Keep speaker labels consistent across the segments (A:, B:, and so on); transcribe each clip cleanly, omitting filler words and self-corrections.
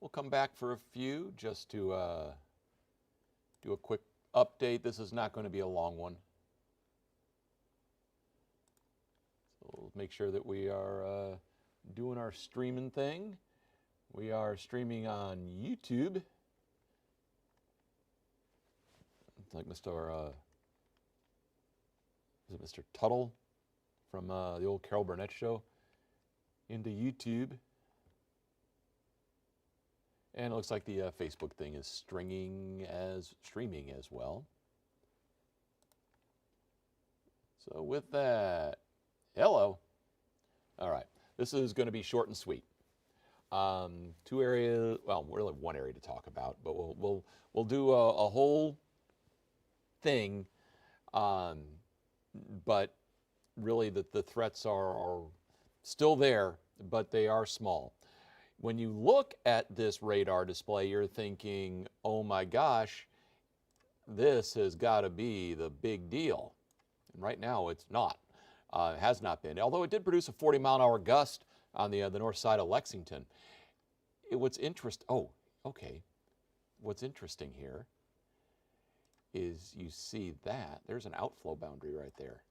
A: We'll come back for a few just to do a quick update. This is not going to be a long one. So we'll make sure that we are doing our streaming thing. We are streaming on YouTube. It's like Mr. Is it Mr. Tuttle from the old Carol Burnett show into YouTube. And it looks like the Facebook thing is streaming as well. So with that, hello. All right, this is going to be short and sweet. Two areas, well, really one area to talk about, but we'll do a whole thing. But really, the threats are still there, but they are small. When you look at this radar display, you're thinking, oh my gosh, this has got to be the big deal. And right now, it's not. It has not been. Although it did produce a 40-mile-an-hour gust on the north side of Lexington. What's interesting here is you see that there's an outflow boundary right there.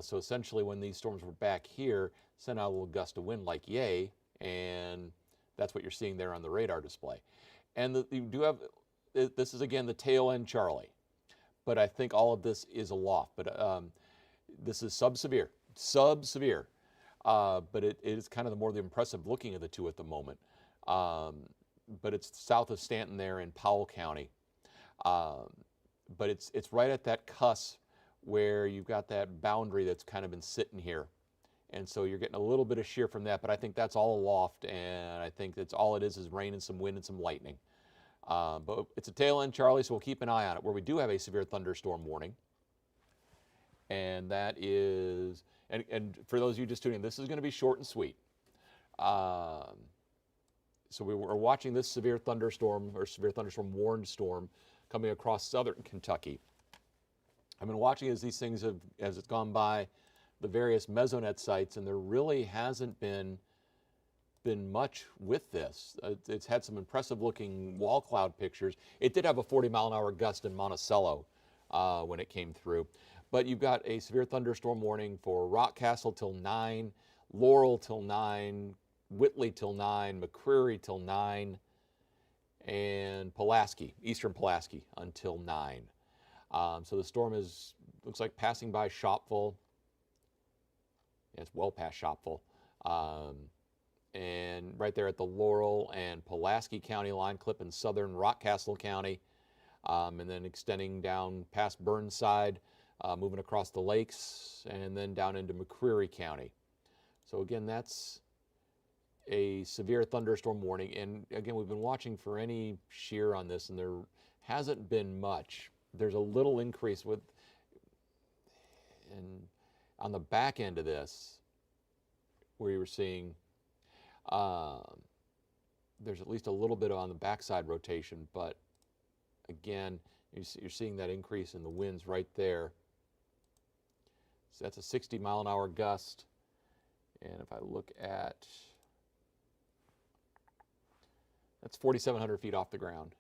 A: So essentially, when these storms were back here, sent out a little gust of wind like yay, and that's what you're seeing there on the radar display. And you do have, this is again the tail end Charlie, but I think all of this is aloft. But this is sub-severe, but it is kind of the more the impressive looking of the two at the moment. But it's south of Stanton there in Powell County. But it's right at that cusp where you've got that boundary that's kind of been sitting here. And so you're getting a little bit of shear from that, but I think that's all aloft, and I think that's all it is rain and some wind and some lightning. But it's a tail end Charlie, so we'll keep an eye on it. Where we do have a severe thunderstorm warning, and that is, and for those of you just tuning in, this is going to be short and sweet. So we're watching this severe thunderstorm warned storm coming across southern Kentucky. I've been watching as these things as it's gone by the various mesonet sites, and there really hasn't been much with this. It's had some impressive looking wall cloud pictures. It did have a 40-mile-an-hour gust in Monticello when it came through. But you've got a severe thunderstorm warning for Rockcastle till 9, Laurel till 9, Whitley till 9, McCreary till 9, and Pulaski, eastern Pulaski, until 9. So the storm looks like passing by Shopville. Yeah, it's well past Shopville. And right there at the Laurel and Pulaski County line, clip in southern Rockcastle County, and then extending down past Burnside, moving across the lakes, and then down into McCreary County. So again, that's a severe thunderstorm warning. And again, we've been watching for any shear on this, and there hasn't been much. There's a little increase and on the back end of this, where you were seeing, there's at least a little bit on the backside rotation, but again, you're seeing that increase in the winds right there. So that's a 60-mile-an-hour gust. And if I look at, that's 4,700 feet off the ground.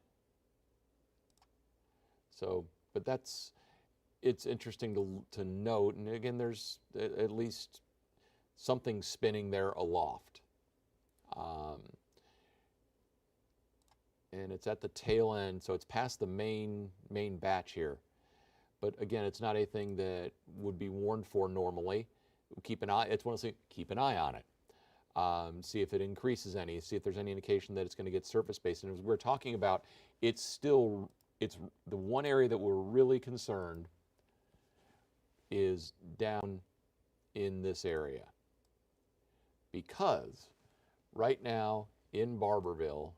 A: So, but it's interesting to note. And again, there's at least something spinning there aloft. And it's at the tail end, so it's past the main batch here. But again, it's not anything that would be warned for normally. Keep an eye. It's one of those things. Keep an eye on it. See if it increases any. See if there's any indication that it's going to get surface-based. And as we're talking about, it's the one area that we're really concerned is down in this area, because right now in Barberville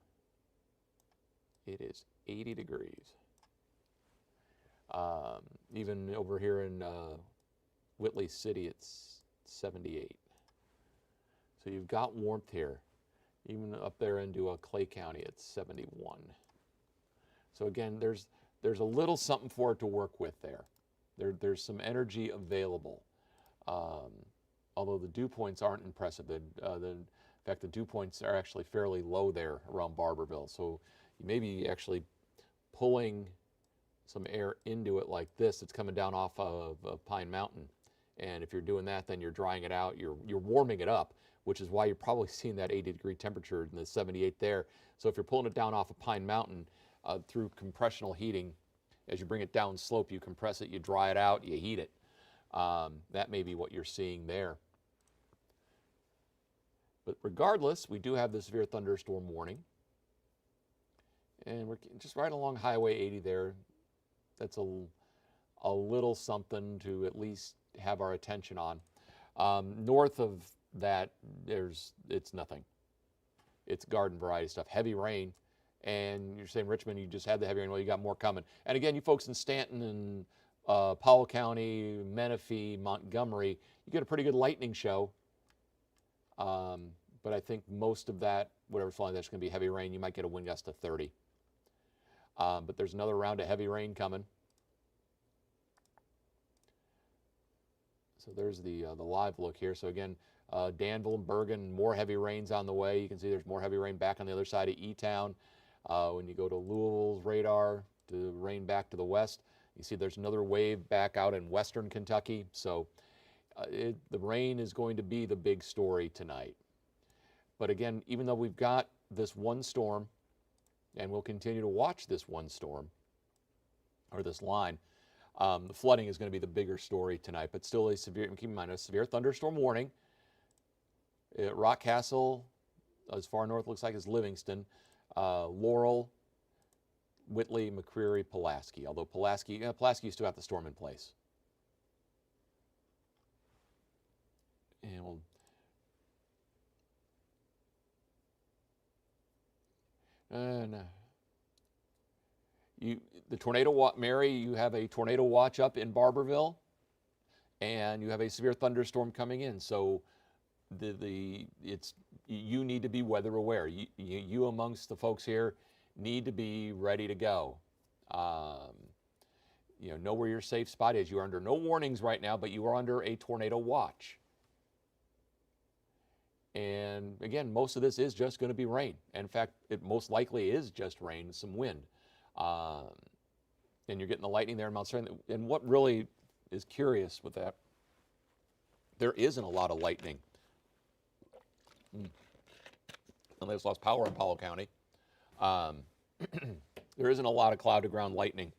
A: it is 80 degrees. Even over here in Whitley City, it's 78. So you've got warmth here. Even up there into Clay County, it's 71. So again, there's a little something for it to work with there. There's some energy available. Although the dew points aren't impressive. In fact, the dew points are actually fairly low there around Barberville. So you may be actually pulling some air into it like this. It's coming down off of Pine Mountain. And if you're doing that, then you're drying it out. You're warming it up, which is why you're probably seeing that 80-degree temperature in the 78 there. So if you're pulling it down off of Pine Mountain through compressional heating, as you bring it down slope, you compress it, you dry it out, you heat it. That may be what you're seeing there. But regardless, we do have the severe thunderstorm warning. And we're just right along Highway 80 there. That's a little something to at least have our attention on. North of that, it's nothing. It's garden variety stuff. Heavy rain. And you're saying, Richmond, you just had the heavy rain. Well, you got more coming. And again, you folks in Stanton and Powell County, Menifee, Montgomery, you get a pretty good lightning show. But I think most of that, whatever's falling, that's going to be heavy rain. You might get a wind gust to 30. But there's another round of heavy rain coming. So there's the live look here. So again, Danville and Bergen, more heavy rains on the way. You can see there's more heavy rain back on the other side of E-Town. When you go to Louisville's radar, the rain back to the west, you see there's another wave back out in western Kentucky. So the rain is going to be the big story tonight. But again, even though we've got this one storm, and we'll continue to watch this one storm, or this line, the flooding is going to be the bigger story tonight. But still a severe, keep in mind, a severe thunderstorm warning. Rockcastle, as far north looks like as Livingston, Laurel, Whitley, McCreary, Pulaski. Although Pulaski still got the storm in place. And the tornado, Mary, you have a tornado watch up in Barberville, and you have a severe thunderstorm coming in. So you need to be weather aware. You amongst the folks here need to be ready to go. Know where your safe spot is. You are under no warnings right now, but you are under a tornado watch. And again, most of this is just going to be rain. In fact, it most likely is just rain and some wind. And you're getting the lightning there in Mount Sterling. And what really is curious with that, there isn't a lot of lightning. And they just lost power in Powell County. There isn't a lot of cloud to ground lightning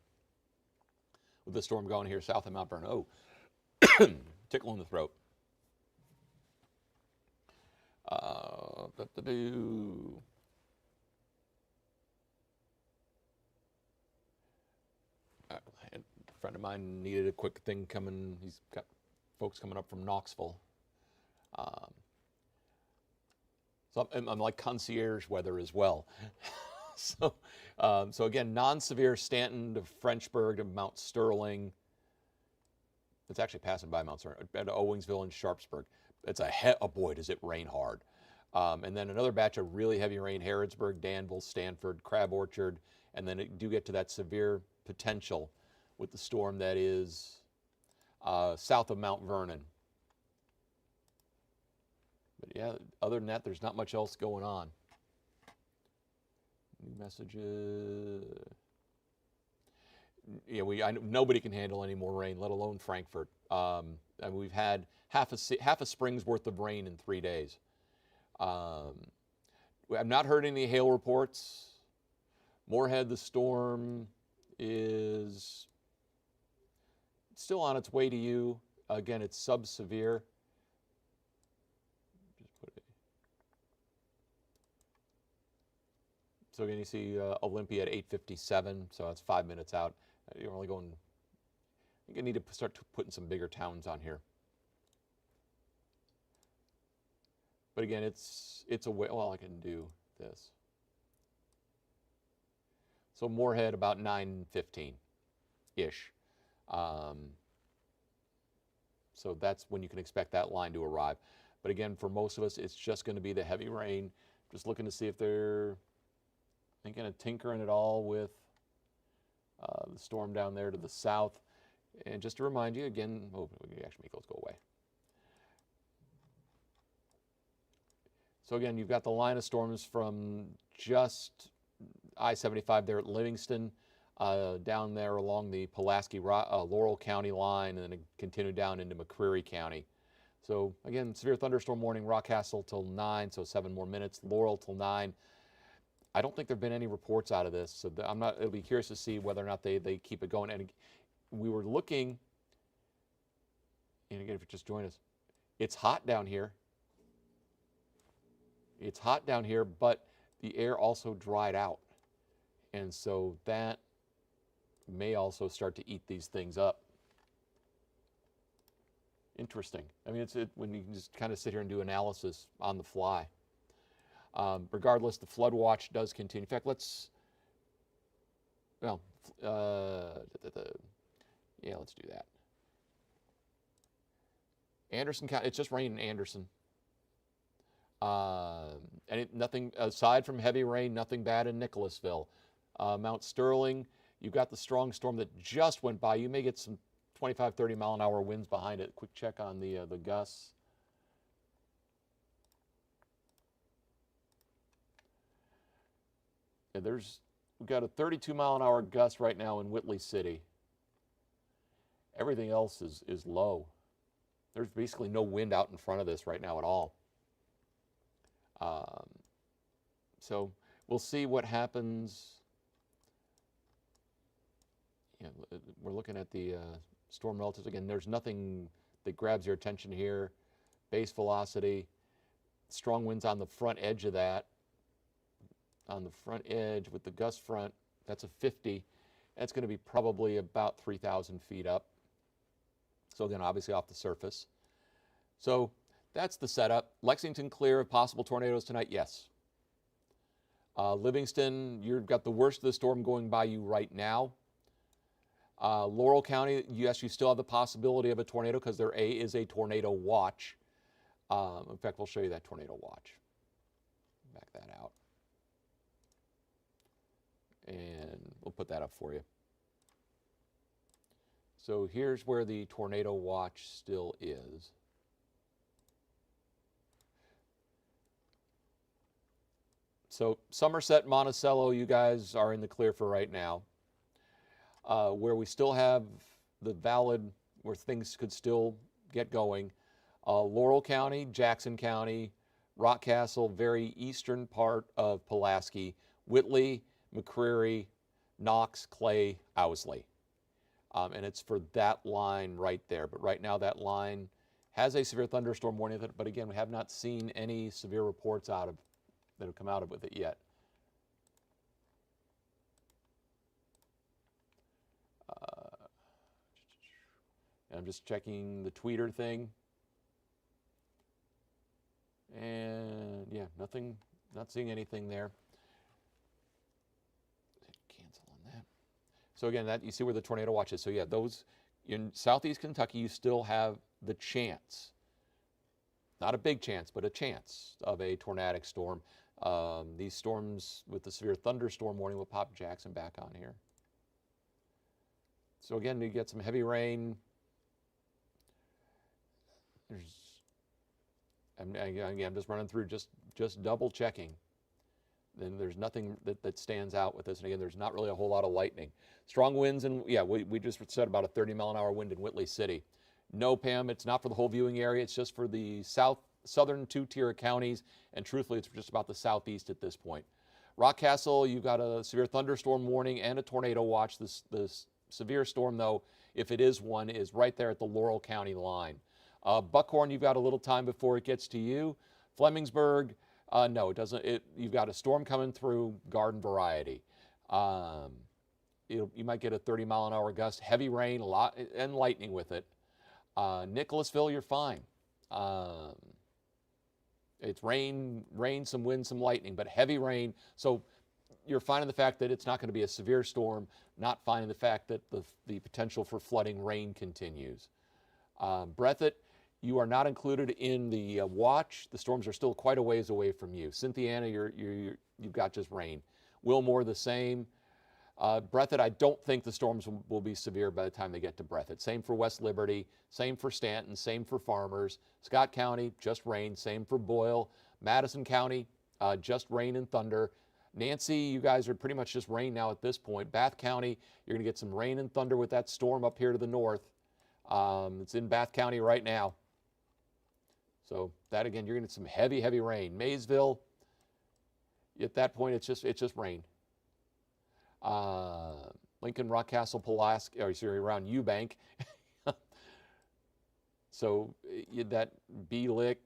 A: with the storm going here south of Mount Vernon. Oh, tickle in the throat. A friend of mine needed a quick thing coming. He's got folks coming up from Knoxville. So I'm like concierge weather as well. So again, non-severe Stanton to Frenchburg to Mount Sterling. It's actually passing by Mount Sterling, to Owingsville and Sharpsburg. It's boy, does it rain hard. And then another batch of really heavy rain, Harrodsburg, Danville, Stanford, Crab Orchard, and then it do get to that severe potential with the storm that is south of Mount Vernon. But yeah, other than that, there's not much else going on. New messages. Yeah, nobody can handle any more rain, let alone Frankfort. And we've had half a spring's worth of rain in 3 days. I've not heard any hail reports. Moorhead, the storm is still on its way to you. Again, it's sub-severe. So again, you see Olympia at 8:57, so that's 5 minutes out. You're only going, you need to start putting some bigger towns on here. But again, it's a way, well, I can do this. So Moorhead about 9:15-ish. So that's when you can expect that line to arrive. But again, for most of us, it's just going to be the heavy rain. Just looking to see if they're thinking of tinkering at all with the storm down there to the south. And just to remind you, again, oh, we can actually make those go away. So again, you've got the line of storms from just I-75 there at Livingston, down there along the Pulaski Laurel County line, and then continue down into McCreary County. So again, severe thunderstorm warning, Rockcastle till 9, so 7 more minutes. Laurel till 9. I don't think there have been any reports out of this, so it'll be curious to see whether or not they keep it going. And we were looking, and again, if you just join us, it's hot down here. It's hot down here, but the air also dried out. And so that may also start to eat these things up. Interesting. I mean, when you can just kind of sit here and do analysis on the fly. Regardless, the flood watch does continue. In fact, let's do that. Anderson County, it's just rain in Anderson. And nothing aside from heavy rain, nothing bad in Nicholasville. Mount Sterling, you've got the strong storm that just went by. You may get some 25, 30 mile an hour winds behind it. Quick check on the gusts. Yeah, we've got a 32 mile an hour gust right now in Whitley City. Everything else is low. There's basically no wind out in front of this right now at all. So we'll see what happens. We're looking at the storm relatives again. There's nothing that grabs your attention here. Base velocity, strong winds on the front edge of that. On the front edge with the gust front, that's a 50. That's going to be probably about 3,000 feet up. So again, obviously off the surface. So that's the setup. Lexington clear of possible tornadoes tonight? Yes. Livingston, you've got the worst of the storm going by you right now. Laurel County, yes, you still have the possibility of a tornado because there is a tornado watch. In fact, we'll show you that tornado watch. Back that out. And we'll put that up for you. So here's where the tornado watch still is. So Somerset, Monticello, you guys are in the clear for right now. Where we still have the valid, where things could still get going, Laurel County, Jackson County, Rockcastle, very eastern part of Pulaski, Whitley, McCreary, Knox, Clay, Owsley. And it's for that line right there. But right now that line has a severe thunderstorm warning, but again, we have not seen any severe reports that have come out with it yet. And I'm just checking the tweeter thing. And yeah, nothing, not seeing anything there. Cancel on that. So again, you see where the tornado watch is. So yeah, those in southeast Kentucky, you still have the chance, not a big chance, but a chance of a tornadic storm. These storms with the severe thunderstorm warning will pop Jackson back on here. So again, you get some heavy rain. I'm just running through, just double checking. Then there's nothing that stands out with this. And again, there's not really a whole lot of lightning. Strong winds, and yeah, we just said about a 30 mile an hour wind in Whitley City. No, Pam, it's not for the whole viewing area. It's just for the southern two-tier counties, and truthfully, it's just about the southeast at this point. Rockcastle, you've got a severe thunderstorm warning and a tornado watch. This severe storm, though, if it is one, is right there at the Laurel County line. Buckhorn, you've got a little time before it gets to you. Flemingsburg, no, it doesn't. You've got a storm coming through, garden variety. You might get a 30 mile an hour gust, heavy rain, a lot, and lightning with it. Nicholasville, you're fine. It's rain, some wind, some lightning, but heavy rain. So you're finding the fact that it's not going to be a severe storm, not finding the fact that the potential for flooding rain continues. Breathitt, you are not included in the watch. The storms are still quite a ways away from you. Cynthiana, you've got just rain. Wilmore, the same. Breathitt, I don't think the storms will be severe by the time they get to Breathitt. Same for West Liberty, same for Stanton, same for Farmers. Scott County, just rain. Same for Boyle. Madison County, just rain and thunder. Nancy, you guys are pretty much just rain now at this point. Bath County, you're going to get some rain and thunder with that storm up here to the north. It's in Bath County right now. So that, again, you're going to get some heavy, heavy rain. Maysville, at that point, it's just rain. Lincoln, Rockcastle, Pulaski, around Eubank. So that Lick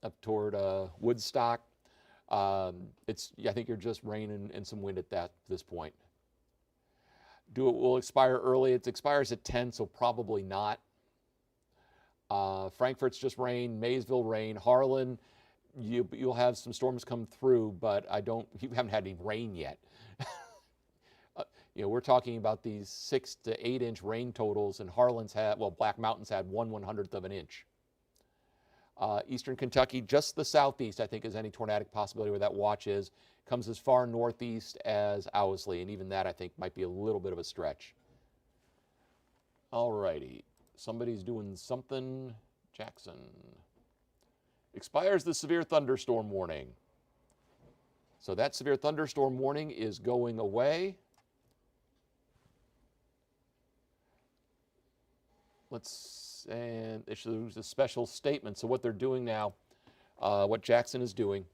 A: up toward Woodstock. I think you're just rain and some wind at this point. Will expire early. It expires at 10, so probably not. Frankfort's just rain. Maysville rain. Harlan, you'll have some storms come through, but you haven't had any rain yet. We're talking about these 6 to 8 inch rain totals, and Black Mountain's had 1/100th of an inch. Eastern Kentucky, just the southeast, I think, is any tornadic possibility where that watch is. Comes as far northeast as Owsley, and even that, I think, might be a little bit of a stretch. All righty. Somebody's doing something. Jackson. Expires the severe thunderstorm warning. So that severe thunderstorm warning is going away. And issues a special statement. So what they're doing now, what Jackson is doing,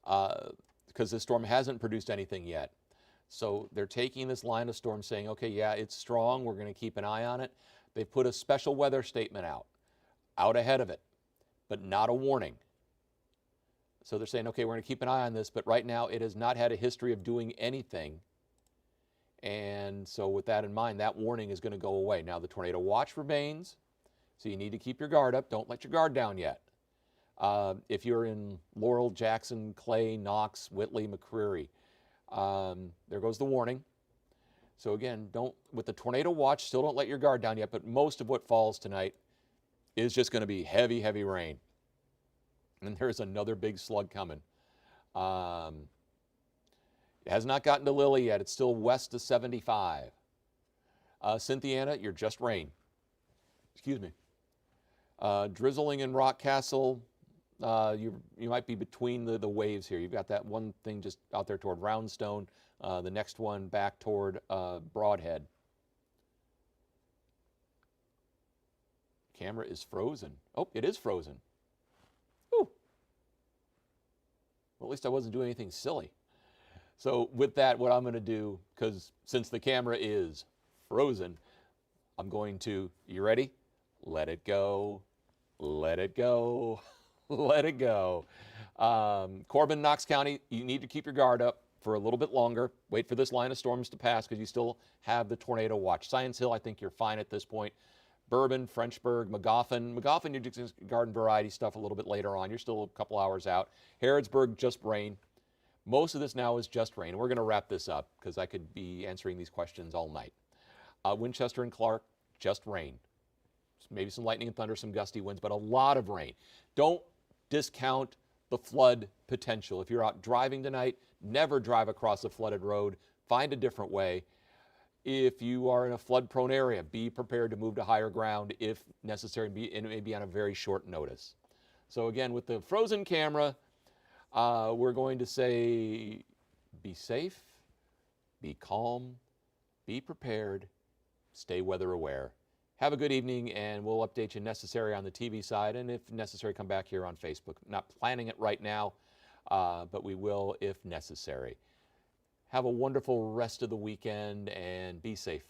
A: because this storm hasn't produced anything yet. So they're taking this line of storm saying, okay, yeah, it's strong. We're going to keep an eye on it. They've put a special weather statement out ahead of it, but not a warning. So they're saying, okay, we're going to keep an eye on this, but right now it has not had a history of doing anything. And so with that in mind, that warning is going to go away. Now the tornado watch remains, so you need to keep your guard up. Don't let your guard down yet. If you're in Laurel, Jackson, Clay, Knox, Whitley, McCreary, there goes the warning. So again, with the tornado watch, still don't let your guard down yet, but most of what falls tonight is just going to be heavy, heavy rain. And there's another big slug coming. It has not gotten to Lily yet. It's still west of 75. Cynthiana, you're just rain. Excuse me. Drizzling in Rockcastle, you might be between the waves here. You've got that one thing just out there toward Roundstone, the next one back toward Broadhead. Camera is frozen. Oh, it is frozen. Ooh. Well, at least I wasn't doing anything silly. So with that, what I'm going to do, because since the camera is frozen, I'm going to, you ready? Let it go, let it go, let it go. Corbin, Knox County, you need to keep your guard up for a little bit longer. Wait for this line of storms to pass because you still have the tornado watch. Science Hill, I think you're fine at this point. Bourbon, Frenchburg, Magoffin. Magoffin, you do garden variety stuff a little bit later on. You're still a couple hours out. Harrodsburg, just rain. Most of this now is just rain. We're going to wrap this up because I could be answering these questions all night. Winchester and Clark, just rain. Maybe some lightning and thunder, some gusty winds, but a lot of rain. Don't discount the flood potential. If you're out driving tonight, never drive across a flooded road. Find a different way. If you are in a flood-prone area, be prepared to move to higher ground if necessary, and it may be on a very short notice. So again, with the frozen camera, we're going to say be safe, be calm, be prepared, stay weather aware. Have a good evening, and we'll update you necessary on the TV side, and if necessary, come back here on Facebook. Not planning it right now, but we will if necessary. Have a wonderful rest of the weekend, and be safe, folks.